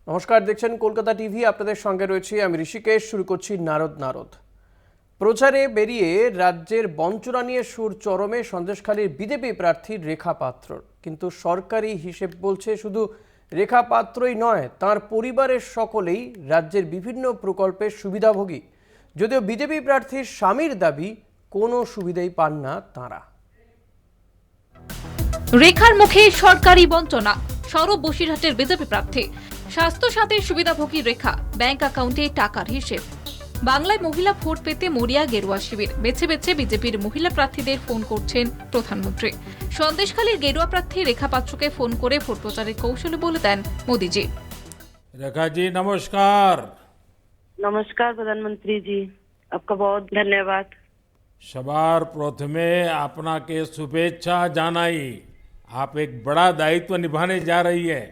নমস্কার, দেখছেন কলকাতা টিভি। আপনাদের সঙ্গে রয়েছি আমি ঋষিকেশ। শুরু করছি নারদ। প্রচারে বেরিয়ে রাজ্যের বঞ্চনা নিয়ে সুর চরমে সন্দেশখালীর বিজেপি প্রার্থী রেখা পাত্র। কিন্তু সরকারি হিসেব বলছে শুধু রেখা পাত্রই নয়, তার পরিবারের সকলেই রাজ্যের বিভিন্ন প্রকল্পের সুবিধাভোগী। যদিও বিজেপি প্রার্থীর স্বামীর দাবি কোনো সুবিধাই পান না তাঁরা। রেখার মুখে সরকারি বঞ্চনা। সরব বসিরহাটের বিজেপি প্রার্থী। স্বাস্থ্য সাথীর সুবিধাভোগী রেখা, ব্যাংক অ্যাকাউন্টে টাকার হিসেব। বাংলায় মহিলা ভোট পেতে মরিয়া গেরুয়া শিবির। বেছে বেছে বিজেপির মহিলা প্রার্থীদের ফোন করছেন প্রধানমন্ত্রী। সন্দেশখালীর গেরুয়া প্রার্থী রেখা পাত্রকে ফোন করে ভোট প্রচারের কৌশলে বলে দেন মোদীজি। रेखा जी नमस्कार। नमस्कार प्रधानमंत्री जी, आपका बहुत धन्यवाद। सवार प्रथमे आपनाके शुभेच्छा जानाई। आप एक बड़ा दायित्व निभाने जा रही है।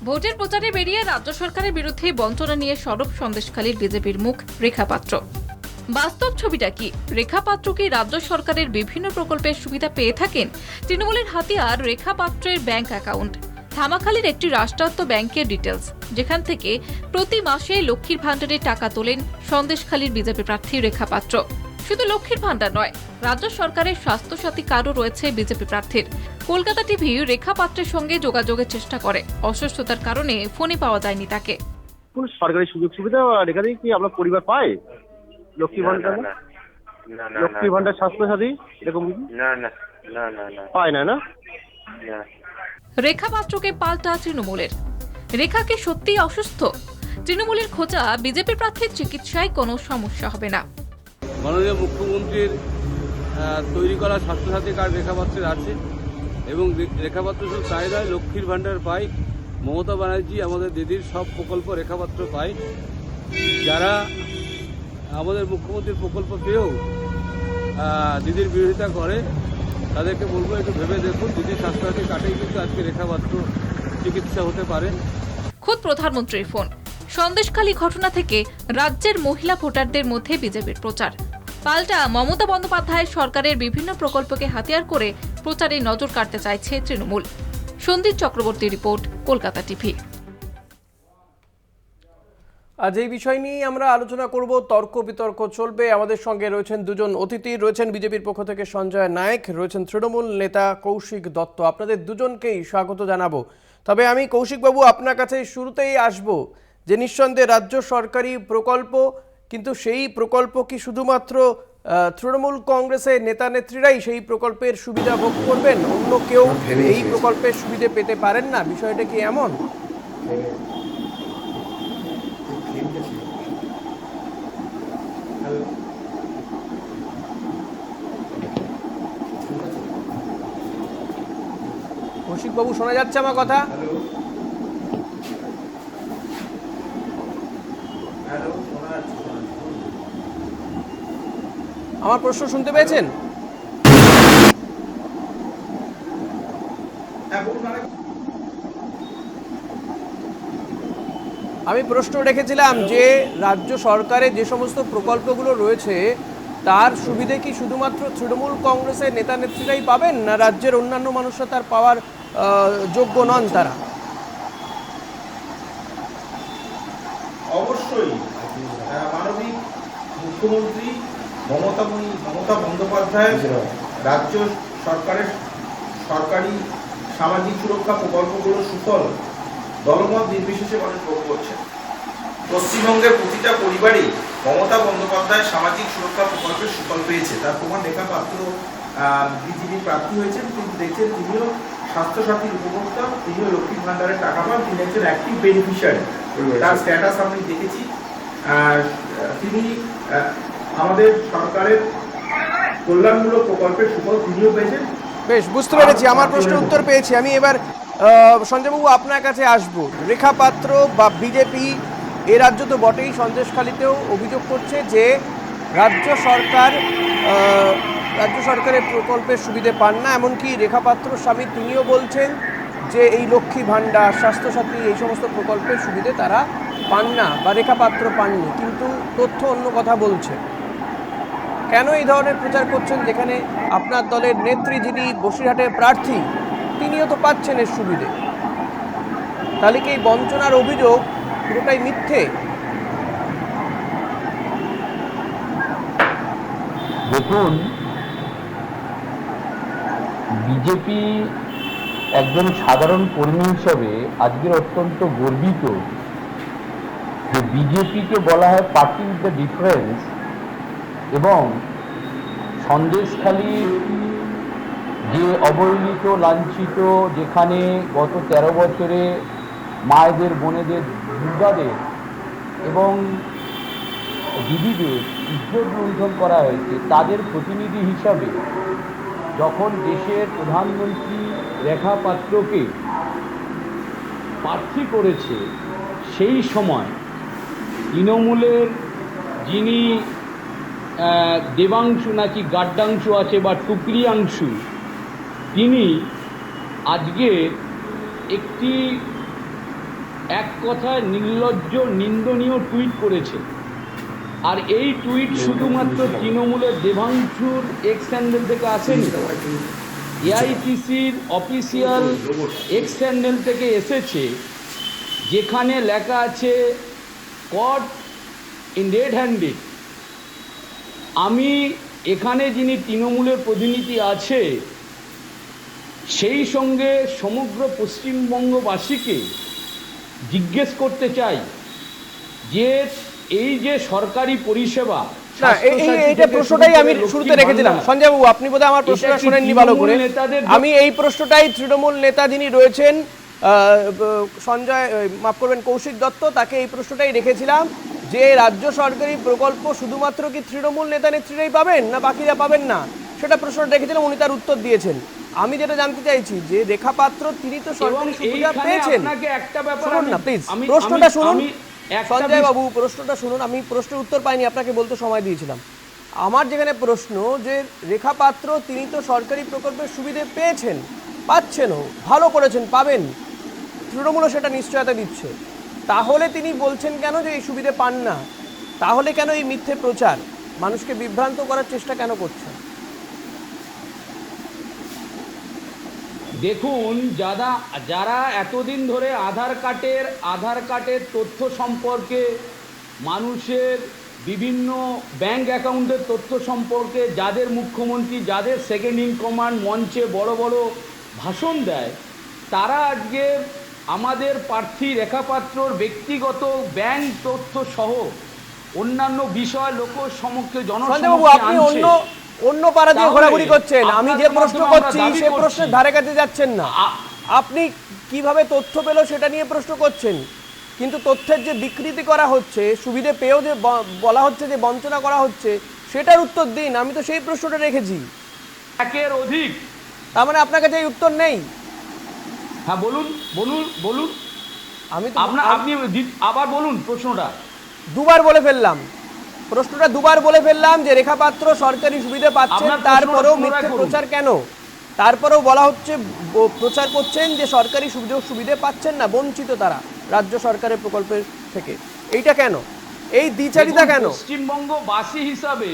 ভোটের প্রচারে বেরিয়ে রাজ্য সরকারের বিরুদ্ধে বঞ্চনা নিয়ে সরব সন্দেশখালীর বিজেপির মুখ রেখা পাত্র। বাস্তব ছবিটা কি? রেখা পাত্র কি রাজ্য সরকারের বিভিন্ন প্রকল্পের সুবিধা পেয়ে থাকেন? তৃণমূলের হাতিয়ার রেখা পাত্রের ব্যাংক অ্যাকাউন্ট। ধামাখালীর একটি রাষ্ট্রায়ত্ত ব্যাংকের ডিটেলস, যেখান থেকে প্রতি মাসে লক্ষ্মীর ভাণ্ডারের টাকা তোলেন সন্দেশখালীর বিজেপি প্রার্থী রেখা পাত্র। শুধু লক্ষ্মীর ভাণ্ডার নয়, রাজ্য সরকারের স্বাস্থ্য সাথী কার্ডও রয়েছে বিজেপি প্রার্থীর। কলকাতা টিভি রেখা পাত্রের সঙ্গে যোগাযোগের চেষ্টা করে। অসুস্থতার কারণে ফোনে পাওয়া যায়নি তাকে। কোন সরকারি সুযোগ সুবিধা রেখা দিয়ে কি আপনার পরিবার পায়? লক্ষ্মী ভান্ডার, লক্ষ্মী ভান্ডার, স্বাস্থ্য সাথী এরকম কিছু পায় না? রেখা পাত্রকে পাল্টা তৃণমূলের। রেখা কি সত্যিই অসুস্থ? তৃণমূলের খোঁজা বিজেপি প্রার্থীর চিকিৎসায় কোনো সমস্যা হবে না। মাননীয় মুখ্যমন্ত্রীর তৈরি করা স্বাস্থ্যসাথী কার্ড রেখাপাত্রের আছে এবং রেখাপাত্র শুধু তাই নয়, লক্ষ্মীর ভাণ্ডার পাই। মমতা ব্যানার্জি আমাদের দিদির সব প্রকল্প রেখাপাত্র পাই। যারা আমাদের মুখ্যমন্ত্রীর প্রকল্প পেয়েও দিদির বিরোধিতা করে, তাদেরকে বলবো একটু ভেবে দেখুন, দিদির স্বাস্থ্যসাথী কার্ডেই কিন্তু আজকে রেখাপাত্র চিকিৎসা হতে পারে। খোদ প্রধানমন্ত্রীর ফোন। সন্দেশখালী ঘটনা থেকে রাজ্যের মহিলা ভোটারদের মধ্যে বিজেপির প্রচার। পাল্টা মমতা বন্দ্যোপাধ্যায়ের সরকারের বিভিন্ন প্রকল্পকে হাতিয়ার করে প্রচারে নজর কাটতে চাইছে তৃণমূল। সন্দীপ চক্রবর্তীর রিপোর্ট, কলকাতা টিভি। আজ এই বিষয় নিয়ে আমরা আলোচনা করব। তর্ক বিতর্ক চলবে। আমাদের সঙ্গে রয়েছেন দুজন অতিথি। রয়েছেন বিজেপির পক্ষ থেকে সঞ্জয় নায়েক, রয়েছেন তৃণমূল নেতা কৌশিক দত্ত। আপনাদের দুজনকেই স্বাগত জানাবো। তবে আমি কৌশিকবাবু আপনার কাছে শুরুতেই আসব যে নিঃসন্দেহে রাজ্য সরকারি প্রকল্প, কিন্তু সেই প্রকল্প কি শুধুমাত্র তৃণমূল কংগ্রেসের নেতা নেত্রীরাই সেই প্রকল্পের সুবিধা ভোগ করবেন? অন্য কেউ এই প্রকল্পের সুবিধা পেতে পারেন না? বিষয়টা কি এমন? কৌশিকবাবু, শোনা যাচ্ছে আমার কথা? আমার প্রশ্ন শুনতে পেয়েছেন? আমি প্রশ্ন রেখেছিলাম যে রাজ্য সরকারের যে সমস্ত প্রকল্পগুলো রয়েছে তার সুবিধে কি শুধুমাত্র তৃণমূল কংগ্রেসের নেতা নেত্রীরাই পাবেন, না রাজ্যের অন্যান্য মানুষরা তার পাওয়ার যোগ্য নন তারা? অবশ্যই মাননীয় মুখ্যমন্ত্রী মমতা বন্দ্যোপাধ্যায় রাজ্য সরকারের সরকারি সামাজিক সুরক্ষা প্রকল্পগুলোর সুফল দলমত নির্বিশেষে মানুষ ভোগ করছে। পশ্চিমবঙ্গের প্রতিটা পরিবারই মমতা বন্দ্যোপাধ্যায় সামাজিক সুরক্ষা প্রকল্পের সুফল পেয়েছে। তার প্রমাণ রেখা পাত্র বিজেপি প্রার্থী হয়েছেন, কিন্তু দেখছেন তিনিও স্বাস্থ্যসাথীর উপভোক্তা, তিনিও লক্ষ্মীর ভান্ডারের টাকা পান, তিনি একজন অ্যাক্টিভ বেনিফিশিয়ারি। তার স্ট্যাটাস আমি দেখেছি। তিনি আমাদের সরকারের কল্যাণমূলক প্রকল্পের সুফল তিনিও পেয়েছেন। বেশ, বুঝতে পেরেছি। আমার প্রশ্নের উত্তর পেয়েছি। আমি এবার সঞ্জয়বাবু আপনার কাছে আসব। রেখা পাত্র বা বিজেপি এ রাজ্য তো বটেই, সন্দেশখালীতেও অভিযোগ করছে যে রাজ্য সরকারের প্রকল্পের সুবিধে পান না। এমনকি রেখা পাত্র স্বামী তিনিও বলছেন যে এই লক্ষ্মী ভাণ্ডার, স্বাস্থ্যসাথী, এই সমস্ত প্রকল্পের সুবিধে তারা পান না বা রেখা পাত্র পাননি, কিন্তু তথ্য অন্য কথা বলছে। কেন এই ধরনের প্রচার করছেন, যেখানে আপনার দলের নেত্রী যিনি বসিরহাটের প্রার্থী তিনিও তো পাচ্ছেন এর সুবিধে? তাহলে কি এই বঞ্চনার অভিযোগ পুরোটাই মিথ্যে? দেখুন, বিজেপি একজন সাধারণ কর্মী হিসাবে আজকের অত্যন্ত গর্বিত যে বিজেপিকে বলা হয় পার্টি উইথ দ্য ডিফারেন্স, এবং সন্দেশখালীর যে অবহেলিত লাঞ্ছিত, যেখানে গত 13 বছরে মায়েদের, বোনেদের, দুর্গাদের এবং দিদিদের ইজ্জত লুণ্ঠন করা হয়েছে, তাদের প্রতিনিধি হিসাবে যখন দেশের প্রধানমন্ত্রী রেখা পাত্রকে প্রার্থী করেছে, সেই সময় তৃণমূলের যিনি দেবাংশু নাকি গাড্ডাংশু আছে বা টুকরিয়াংশু, তিনি আজকে একটি এক কথায় নির্লজ্জ নিন্দনীয় টুইট করেছে। আর এই টুইট শুধুমাত্র তৃণমূলের দেবাংশুর এক্স হ্যান্ডেল থেকে আসেনি, এআইটিসির অফিসিয়াল এক্স হ্যান্ডেল থেকে এসেছে, যেখানে লেখা আছে কট ইন রেড হ্যান্ডেড। আমি এখানে যিনি তৃণমূলের প্রতিনিধি আছে, সেই সঙ্গে সমগ্র পশ্চিমবঙ্গবাসীকে জিজ্ঞেস করতে চাই যে এই যে সরকারি পরিষেবা, না, এইটা প্রশ্নটাই আমি শুরুতে রেখেছিলাম। সঞ্জয় বাবু, আপনি বোধহয় আমার প্রশ্নটা শুনেননি ভালো করে। আমি এই প্রশ্নটাই তৃণমূল নেতা যিনি রয়েছেন মাফ করবেন, কৌশিক দত্ত, তাকে এই প্রশ্নটাই রেখেছিলাম যে রাজ্য সরকারি প্রকল্প শুধুমাত্র কি তৃণমূল নেতা নেত্রীরাই পাবেন না বাকিরা পাবেন না, সেটা প্রশ্নটা রেখেছিলাম। উনি তার উত্তর দিয়েছেন। আমি যেটা জানতে চাইছি যে রেখা পাত্র তিনি তো সরকারি সুবিধা পেয়েছেন। শুনুন না প্লিজ, প্রশ্নটা শুনুন সঞ্জয় বাবু, প্রশ্নটা শুনুন। আমি প্রশ্নের উত্তর পাইনি, আপনাকে বলতে সময় দিয়েছিলাম। আমার যেখানে প্রশ্ন যে রেখা পাত্র তিনি তো সরকারি প্রকল্পের সুবিধে পেয়েছেন, পাচ্ছেনও, ভালো করেছেন, পাবেন, তৃণমূলও সেটা নিশ্চয়তা দিচ্ছে, তাহলে তিনি বলছেন কেন যে এই সুবিধে পান না? তাহলে কেন এই মিথ্যে প্রচার, মানুষকে বিভ্রান্ত করার চেষ্টা কেন করছেন? দেখুন, যারা এতদিন ধরে আধার কার্ডের তথ্য সম্পর্কে, মানুষের বিভিন্ন ব্যাংক অ্যাকাউন্টের তথ্য সম্পর্কে যাদের মুখ্যমন্ত্রী, যাদের সেকেন্ড ইন কমান্ড মঞ্চে বড় বড় ভাষণ দেয়, তারা আজকে আমাদের প্রার্থী রেখা পাত্রর ব্যক্তিগত ব্যাংক তথ্য সহ অন্যান্য বিষয় লোকের সমক্ষে আপনি অন্য পাড়া দিয়ে ঘোরাঘুরি করছেন। আমি যে প্রশ্ন করছি সে প্রশ্নের ধারে কাছে যাচ্ছেন না। আপনি কিভাবে তথ্য পেল সেটা নিয়ে প্রশ্ন করছেন, কিন্তু তথ্যের যে বিকৃতি করা হচ্ছে, সুবিধে পেয়েও যে বলা হচ্ছে যে বঞ্চনা করা হচ্ছে, সেটার উত্তর দিন। আমি তো সেই প্রশ্নটা রেখেছি। একের অধিক, তার মানে আপনার কাছে এই উত্তর নেই? হ্যাঁ, বলুন বলুন বলুন। আপনি আবার বলুন প্রশ্নটা। দুবার বলে ফেললাম, প্রশ্নটা দুবার বলে ফেললাম যে রেখা পাত্র সরকারি সুবিধা পাচ্ছেন, তারপরেও মিথ্যে প্রচার কেন? তারপরেও বলা হচ্ছে, প্রচার করছেন যে সরকারি সুযোগ সুবিধা পাচ্ছেন না, বঞ্চিত তারা রাজ্য সরকারের প্রকল্পের থেকে। এইটা কেন, এই দ্বিচারিতা কেন? পশ্চিমবঙ্গবাসী হিসাবে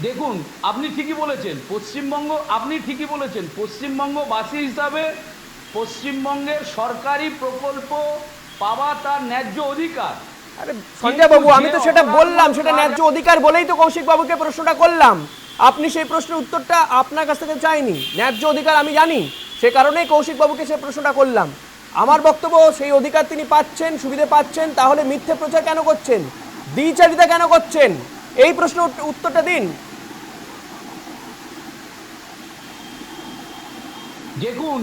দেখুন, আপনি ঠিকই বলেছেন, পশ্চিমবঙ্গবাসী হিসাবে পশ্চিমবঙ্গের সরকারি প্রকল্প পাওয়া তার ন্যায্য অধিকার। আরে সঞ্জয় বাবু, আমি তো সেটা বললাম, সেটা ন্যায্য অধিকার বলেই তো কৌশিক বাবুকে প্রশ্নটা করলাম। আপনি সেই প্রশ্নের উত্তরটা আপনার কাছ থেকে চাইনি। ন্যায্য অধিকার আমি জানি, সে কারণেই কৌশিক বাবুকে সেই প্রশ্নটা করলাম। আমার বক্তব্য, সেই অধিকার তিনি পাচ্ছেন, সুবিধা পাচ্ছেন, তাহলে মিথ্যে প্রচার কেন করছেন, দ্বিচারিতা কেন করছেন? এই প্রশ্নের উত্তরটা দিন। দেখুন,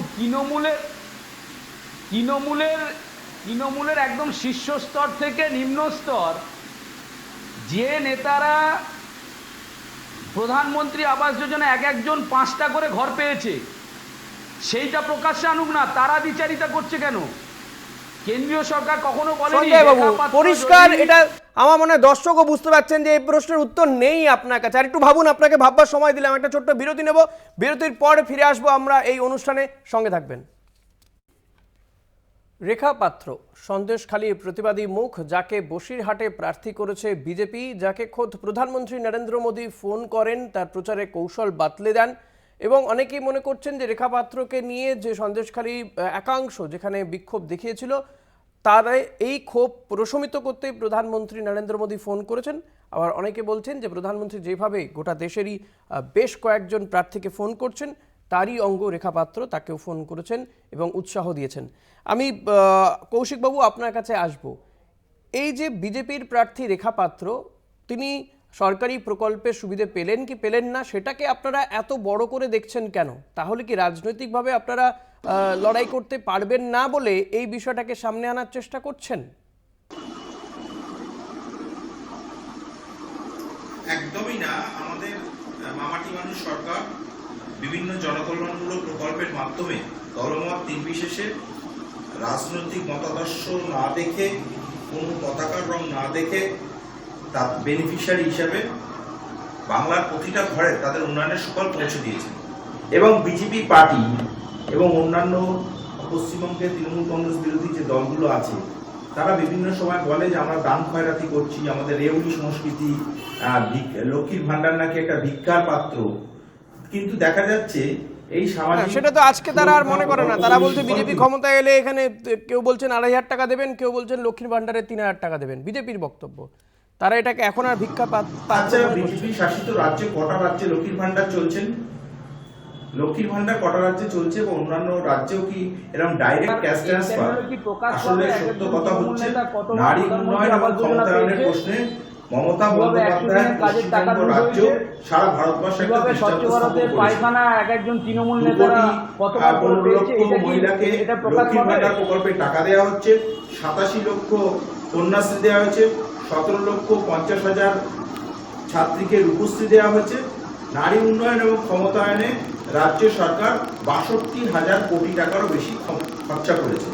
তৃণমূলের একদম শীর্ষস্তর থেকে নিম্ন স্তর, যে নেতারা প্রধানমন্ত্রী আবাস যোজনা একজন 5টা করে ঘর পেয়েছে, সেইটা প্রকাশ্যে আনুক না, তারা দ্বিচারিতা করছে কেন? কেন্দ্রীয় সরকার কখনো বলেনি। পরিষ্কার, এটা আমার মনে হয় দর্শকও বুঝতে পারছেন যে এই প্রশ্নের উত্তর নেই আপনার কাছে। আর একটু ভাবুন, আপনাকে ভাববার সময় দিলাম। একটা ছোট্ট বিরতি নেব, বিরতির পর ফিরে আসবো আমরা এই অনুষ্ঠানে, সঙ্গে থাকবেন। রেখা পাত্র সন্দেশখালীর প্রতিবাদী মুখ, যাকে বসিরহাটে প্রার্থী করেছে বিজেপি, যাকে খোদ প্রধানমন্ত্রী নরেন্দ্র মোদী ফোন করেন, তার প্রচারে কৌশল বাতলে দেন, এবং অনেকেই মনে করছেন যে রেখা পাত্রকে নিয়ে যে সন্দেশখালী একাংশ যেখানে বিক্ষোভ দেখিয়েছিল, তারা এই ক্ষোভ প্রশমিত করতে প্রধানমন্ত্রী নরেন্দ্র মোদী ফোন করেছেন। আবার অনেকে বলছেন যে প্রধানমন্ত্রী যেভাবে গোটা দেশেরই বেশ কয়েকজন প্রার্থীকে ফোন করছেন, তারই অঙ্গ রেখা পাত্র, তাকেও ফোন করেছেন এবং উৎসাহ দিয়েছেন। আমি কৌশিকবাবু আপনার কাছে আসব। এই যে বিজেপির প্রার্থী রেখা পাত্র, তিনি সরকারি প্রকল্পের সুবিধে পেলেন কি পেলেন না, সেটাকে আপনারা এত বড় করে দেখছেন কেন? তাহলে কি রাজনৈতিকভাবে আপনারা লড়াই করতে পারবেন না বলে এই বিষয়টাকে সামনে আনার চেষ্টা করছেন? একদমই না। আমাদের মামাটি মানুষ সরকার বিভিন্ন জনকল্যাণমূলক প্রকল্পের মাধ্যমে দলমত নির্বিশেষে রাজনৈতিক মতাদর্শ না দেখে, কোনো পতাকার রং না দেখে, তার বেনিফিশিয়ারি হিসেবে বাংলার প্রতিটা ঘরে তাদের উন্নয়নের সুফল পৌঁছে দিয়েছে। এবং বিজেপি পার্টি এবং অন্যান্য পশ্চিমবঙ্গের তৃণমূল কংগ্রেস বিরোধী যে দলগুলো আছে, তারা বিভিন্ন সময় বলে যে আমরা দান খয়রাতি করছি, আমাদের রেউনি সংস্কৃতি, লক্ষ্মীর ভান্ডার নাকি একটা ভিক্ষার পাত্র। কিন্তু দেখা যাচ্ছে এই সামাজিক, সেটা তো আজকে তারা আর মনে করে না। তারা বলছে বিজেপি ক্ষমতায় এলে এখানে কেউ বলছেন 2,500 টাকা দেবেন, কেউ বলছেন লক্ষ্মীর ভান্ডারে 3,000 টাকা দেবেন। বিজেপির বক্তব্য, তারা এটাকে এখন আর ভিক্ষা আচ্ছা, বিজেপি শাসিত রাজ্যে কটা রাজ্যে লক্ষ্মীর ভান্ডার চলছেন? লক্ষ্মীর ভান্ডার কটা রাজ্যে চলছে এবং অন্যান্য রাজ্যেও কি এরকম ডাইরেক্ট ক্যাশ ট্রান্সফার? আসলে সত্য কথা হচ্ছে, নারী উন্নয়ন এবং ক্ষমতায়নের প্রশ্নে মমতা বন্দ্যোপাধ্যায়ের পশ্চিমবঙ্গ রাজ্য সারা ভারতবর্ষে একটা দৃষ্টান্ত স্থাপন পায়খানা এক একজন তৃণমূল করেছে। 2,15 লক্ষ মহিলাকে লক্ষ্মীর ভান্ডার প্রকল্পে টাকা দেওয়া হচ্ছে, 87 লক্ষ কন্যাশ্রী দেওয়া হয়েছে, 17,50,000 ছাত্রীকে রূপশ্রী দেওয়া হয়েছে। নারী উন্নয়ন এবং ক্ষমতায়নে রাজ্য সরকার 62,000 কোটি টাকারও বেশি খরচা করেছে।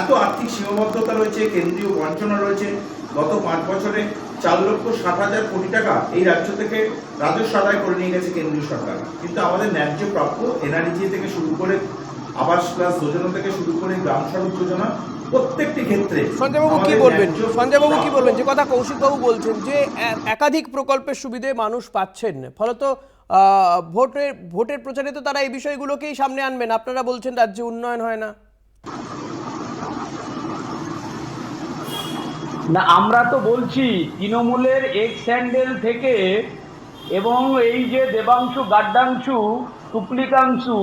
এত আর্থিক সীমাবদ্ধতা রয়েছে, কেন্দ্রীয় বঞ্চনা রয়েছে। গত 5 বছরে 4,60,000 কোটি টাকা এই রাজ্য থেকে রাজস্ব আদায় করে নিয়ে গেছে কেন্দ্রীয় সরকার। কিন্তু আমাদের ন্যায্য প্রাপ্য এনআরইজি থেকে শুরু করে আবাস প্লাস যোজনা থেকে শুরু করে গ্রাম সড়ক যোজনা, প্রত্যেকটি ক্ষেত্রে সঞ্জয়বাবু কি বলবেন? সঞ্জয়বাবু কি বলবেন? যে কথা কৌশিকবাবু বলছেন যে একাধিক প্রকল্পের সুবিধে মানুষ পাচ্ছেন, ফলত ভোটের প্রচারে তো তারা এই বিষয়গুলোকেই সামনে আনবেন। আপনারা বলছেন রাজ্যে উন্নয়ন হয় না। না, আমরা তো বলছি তৃণমূলের এক্স হ্যান্ডেল থেকে, এবং এই যে দেবাংশু, গাড্ডাংশু, টুপ্লিকাংশু,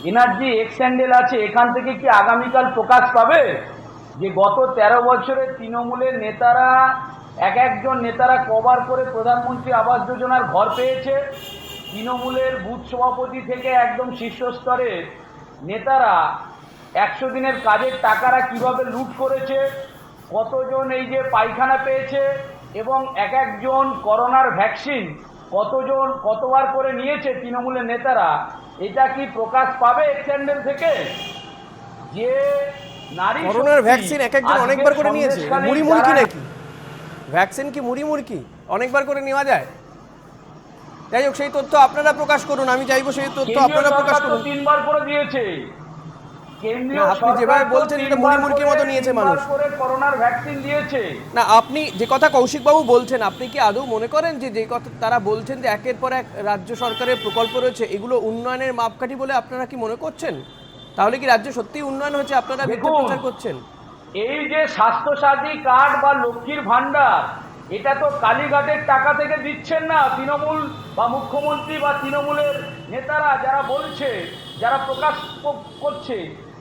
এনার যে এক্স হ্যান্ডেল আছে, এখান থেকে কি আগামীকাল প্রকাশ পাবে যে গত 13 বছরে তৃণমূলের নেতারা, এক একজন নেতারা কবার করে প্রধানমন্ত্রী আবাস যোজনার ঘর পেয়েছে? তৃণমূলের বুথ সভাপতি থেকে একদম শীর্ষস্তরের নেতারা 100 দিনের কাজের টাকারা কিভাবে লুট করেছে, কতজন এই যে পায়খানা পেয়েছে, এবং এক একজন করোনার ভ্যাকসিন কতবার করে নিয়েছে তৃণমূলের নেতারা, এটা কি প্রকাশ পাবে এক্সেন্ডেল থেকে? যে নারী করোনার ভ্যাকসিন এক একজন অনেকবার করে নিয়েছে, মুড়ি মুড়কি নাকি? ভ্যাকসিন কি মুড়ি মুড়কি অনেকবার করে নেওয়া যায়? যাই হোক, সেই তথ্য আপনারা প্রকাশ করুন। আমি চাইবো সেই তথ্য আপনারা প্রকাশ করুন। 3বার করে দিয়েছে আপনি যেভাবে বলছেন এটা মুড়ি মুড়কির মতো নিয়েছে মানুষ। করোনার ভ্যাকসিন দিয়েছে না, আপনি যে কথা কৌশিকবাবু বলছেন, আপনি কি আদৌ মনে করেন যে কথা তারা বলছেন যে একের পর এক রাজ্য সরকারের প্রকল্প রয়েছে, এগুলো উন্নয়নের মাপকাঠি বলে আপনারা কি মনে করছেন? তাহলে কি রাজ্য সত্যিই উন্নয়ন হচ্ছে? আপনারা মিথ্যা প্রচার করছেন। এই যে স্বাস্থ্যসাথী কার্ড বা লক্ষ্মীর ভান্ডার, এটা তো কালীঘাটের টাকা থেকে দিচ্ছেন না তৃণমূল বা মুখ্যমন্ত্রী বা তৃণমূলের নেতারা যারা বলছে, যারা প্রকাশ করছে,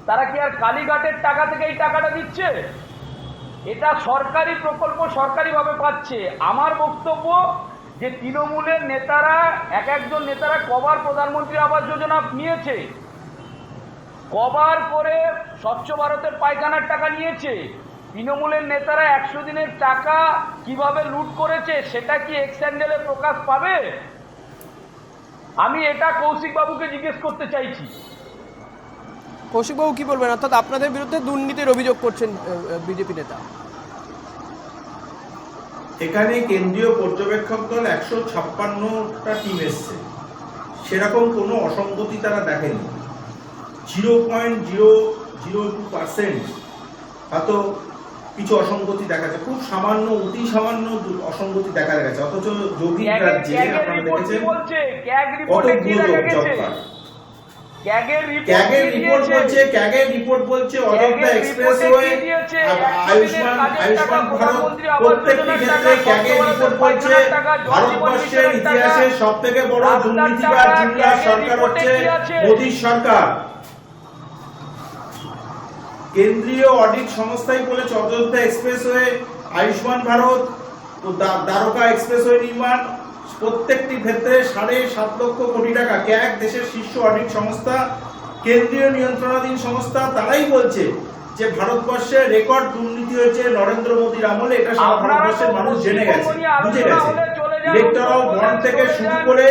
তারা কি আর কালীঘাটের টাকা থেকে এই টাকাটা দিচ্ছে? এটা সরকারি প্রকল্প, সরকারিভাবে পাচ্ছে। আমার বক্তব্য যে তৃণমূলের নেতারা, এক একজন নেতারা কবার প্রধানমন্ত্রী আবাস যোজনা নিয়েছে, কবার করে স্বচ্ছ ভারতের পায়খানার টাকা নিয়েছে, তৃণমূলের নেতারা 100 দিনের টাকা কিভাবে লুট করেছে, সেটা কি এক্স হ্যান্ডেলে প্রকাশ পাবে? আমি এটা কৌশিক বাবুকে জিজ্ঞেস করতে চাইছি। কৌশিকবাবু কি বলবেন? অর্থাৎ আপনাদের বিরুদ্ধে দুর্নীতির অভিযোগ করছেন বিজেপি নেতা। এখানে কেন্দ্রীয় পর্যবেক্ষক দল 156টা টিম এসছে, সেরকম কোনো অসঙ্গতি তারা দেখেনি। 0.002% হয়তো কিছু অসংগতি দেখা যায়, খুব সামান্য, অতি সামান্য অসংগতি দেখা গেছে। অথচ যোগী রাজ্যে আপনারা দেখেছেন কতগুলো জব কার্ড, ক্যাগের রিপোর্ট বলছে, অযোধ্যা এক্সপ্রেসওয়ে, আয়ুষ্মান ভারত, প্রত্যেকটি ক্ষেত্রে ক্যাগের রিপোর্ট বলছে ভারতবর্ষের ইতিহাসে সবথেকে বড় দুর্নীতিবাজ জুমলা সরকার হচ্ছে মোদীর সরকার। কেন্দ্রীয় অডিট সংস্থাই বলেছে অযোধ্যা এক্সপ্রেসওয়ে, আয়ুষ্মান ভারত ও দ্বারকা এক্সপ্রেসওয়ে নির্মাণ প্রত্যেকটি ক্ষেত্রে 7.5 লক্ষ কোটি টাকা। ক্যাগ দেশের শীর্ষ অডিট সংস্থা, কেন্দ্রীয় নিয়ন্ত্রণাধীন সংস্থা, তারাই বলছে যে ভারতবর্ষে রেকর্ড দুর্নীতি হয়েছে নরেন্দ্র মোদীর আমলে। এটা সারা ভারতবর্ষের মানুষ জেনে গেছে, বুঝে গেছে। ইলেকটরাল বন্ড থেকে শুরু করে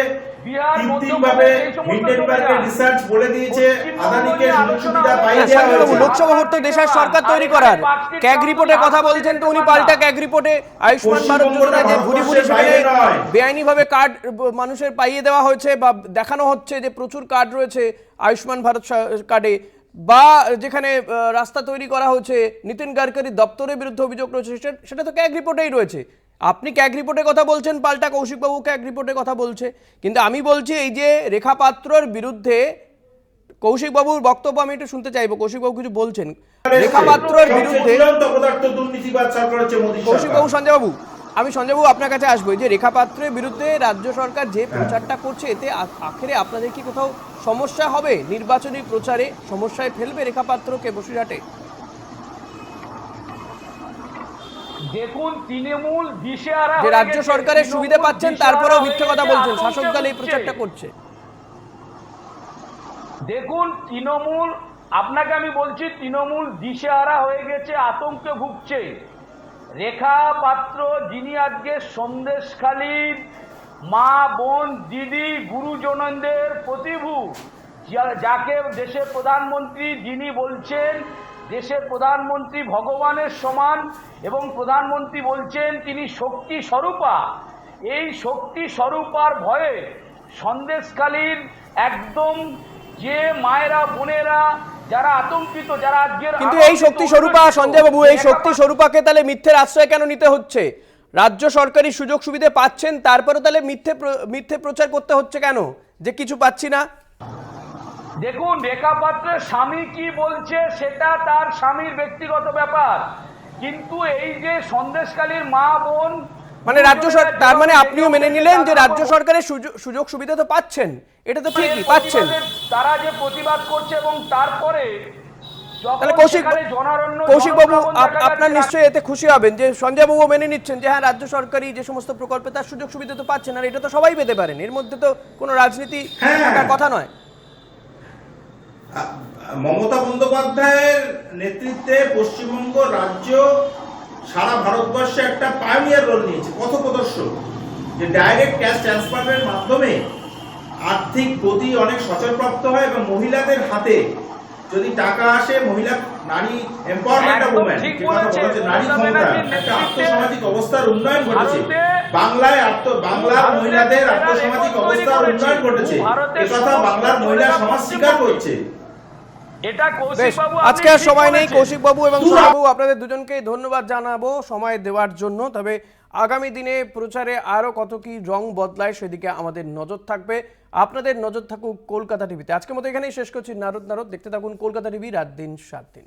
কৃত্রিমভাবে হিন্ডেনবার্গের রিসার্চ বলে দিয়েছে আদানিকে সুযোগ সুবিধা পাইয়ে দেওয়া হয়েছে। লোকসভা ভোট তো দেশের সরকার তৈরি করার, ক্যাগ রিপোর্টের কথা বলছেন তো উনি পাল্টা ক্যাগ রিপোর্টে আয়ুষ্মান ভারত যোজনা যে ভুরি ভুরি সেখানে বেআইনিভাবে কার্ড মানুষের পাইয়ে দেওয়া হয়েছে বা দেখানো হচ্ছে যে প্রচুর কার্ড রয়েছে আয়ুষ্মান ভারত কার্ডে, বা যেখানে রাস্তা তৈরি করা হচ্ছে নীতিন গাডকারি দপ্তরের বিরুদ্ধে অভিযোগ রয়েছে, সেটা তো ক্যাগ রিপোর্টেই রয়েছে। আপনি ক্যাগ রিপোর্টের কথা বলছেন, পাল্টা কৌশিকবাবু ক্যাগ রিপোর্টের কথা বলছে। কিন্তু আমি বলছি এই যে রেখা পাত্রর বিরুদ্ধে কৌশিকবাবুর বক্তব্য আমি একটু শুনতে চাইবো। কৌশিকবাবু কিছু বলছেন রেখা পাত্রর বিরুদ্ধে। কৌশিকবাবু, সঞ্জয়বাবু, আমি সঞ্জয়বাবু আপনার কাছে আসবো। যে রেখা পাত্রের বিরুদ্ধে রাজ্য সরকার যে প্রচারটা করছে, এতে আখেরে আপনাদের কি কোথাও সমস্যা হবে? নির্বাচনী প্রচারে সমস্যায় ফেলবে রেখা পাত্রকে বসিরহাটে? দেখুন, তৃণমূল দিশেহারা যে রাজ্য সরকারের সুবিধা পাচ্ছেন তারপরেও মিথ্যে কথা বলছেন, শাসক দল এই প্রচারটা করছে। দেখুন, তৃণমূল, আপনাকে আমি বলছি, তৃণমূল দিশেহারা হয়ে গেছে, আতঙ্কে ভুগছে। রেখা পাত্র, যিনি আজকে সন্দেশখালীর মা, বোন, দিদি, গুরুজনদের প্রতিভূ, যাকে দেশের প্রধানমন্ত্রী, যিনি বলছেন দেশের প্রধানমন্ত্রী ভগবানের সমান, এবং প্রধানমন্ত্রী বলছেন তিনি শক্তি স্বরূপা। এই শক্তি স্বরূপার ভয়ে সন্দেশখালীর একদম যে মায়েরা, বোনেরা যারা আতঙ্কিত, যারা আজকের, কিন্তু এই শক্তি স্বরূপা, সঞ্জয়বাবু, এই শক্তি স্বরূপাকে তাহলে মিথ্যের আশ্রয় কেন নিতে হচ্ছে? রাজ্য সরকারি সুযোগ সুবিধা পাচ্ছেন, তারপরে তাহলে মিথ্যে প্রচার করতে হচ্ছে কেন যে কিছু পাচ্ছি না? দেখুন, রেখা পাত্রের স্বামী কি বলছে সেটা তার স্বামীর ব্যক্তিগত ব্যাপার, কিন্তু এই যে সন্দেশখালীর মা, বোন, মানে রাজ্য সরকার, তার মানে আপনিও মেনে নিলেন যে রাজ্য সরকারের সুযোগ সুবিধা তো পাচ্ছেন, এটা তো ঠিকই পাচ্ছেন। তারা যে প্রতিবাদ করছে এবং তারপরে তাহলে কৌশিকবাবু, আপনার নিশ্চয়ই এতে খুশি হবেন যে সঞ্জয়বাবু মেনে নিচ্ছেন যে হ্যাঁ, রাজ্য সরকারি যে সমস্ত প্রকল্পে তার সুযোগ সুবিধা তো পাচ্ছেন, আর এটা তো সবাই পেতে পারেন, এর মধ্যে তো কোনো রাজনীতি থাকার কথা নয়। মমতা বন্দ্যোপাধ্যায়ের নেতৃত্বে পশ্চিমবঙ্গ রাজ্য সারা ভারতবর্ষে একটা পায়োনিয়ার রোল নিয়েছে, পথপ্রদর্শক, যে ডাইরেক্ট ক্যাশ ট্রান্সফারের মাধ্যমে আর্থিক গতি অনেক সচলপ্রাপ্ত হয় এবং মহিলাদের হাতে যদি টাকা আসে, মহিলা, নারী এম্পাওয়ারমেন্ট অফ উমেন, যে কথা বলা হচ্ছে নারী ক্ষমতা, একটা আর্থসামাজিক অবস্থার উন্নয়ন ঘটেছে বাংলার মহিলাদের আর্থসামাজিক অবস্থার উন্নয়ন ঘটেছে। একথা বাংলার মহিলা সমাজ স্বীকার করছে। আজকে আর সময় নেই। কৌশিকবাবু এবং সঞ্জয়বাবু, আপনাদের দুজনকে ধন্যবাদ জানাবো সময় দেওয়ার জন্য। তবে আগামী দিনে প্রচারে আরো কত কি রং বদলায় সেদিকে আমাদের নজর থাকবে। আপনাদের নজর থাকুক কলকাতা টিভিতে। আজকের মতো এখানেই শেষ করছি নারদ। দেখতে থাকুন কলকাতা টিভি, রাত দিন 7 দিন।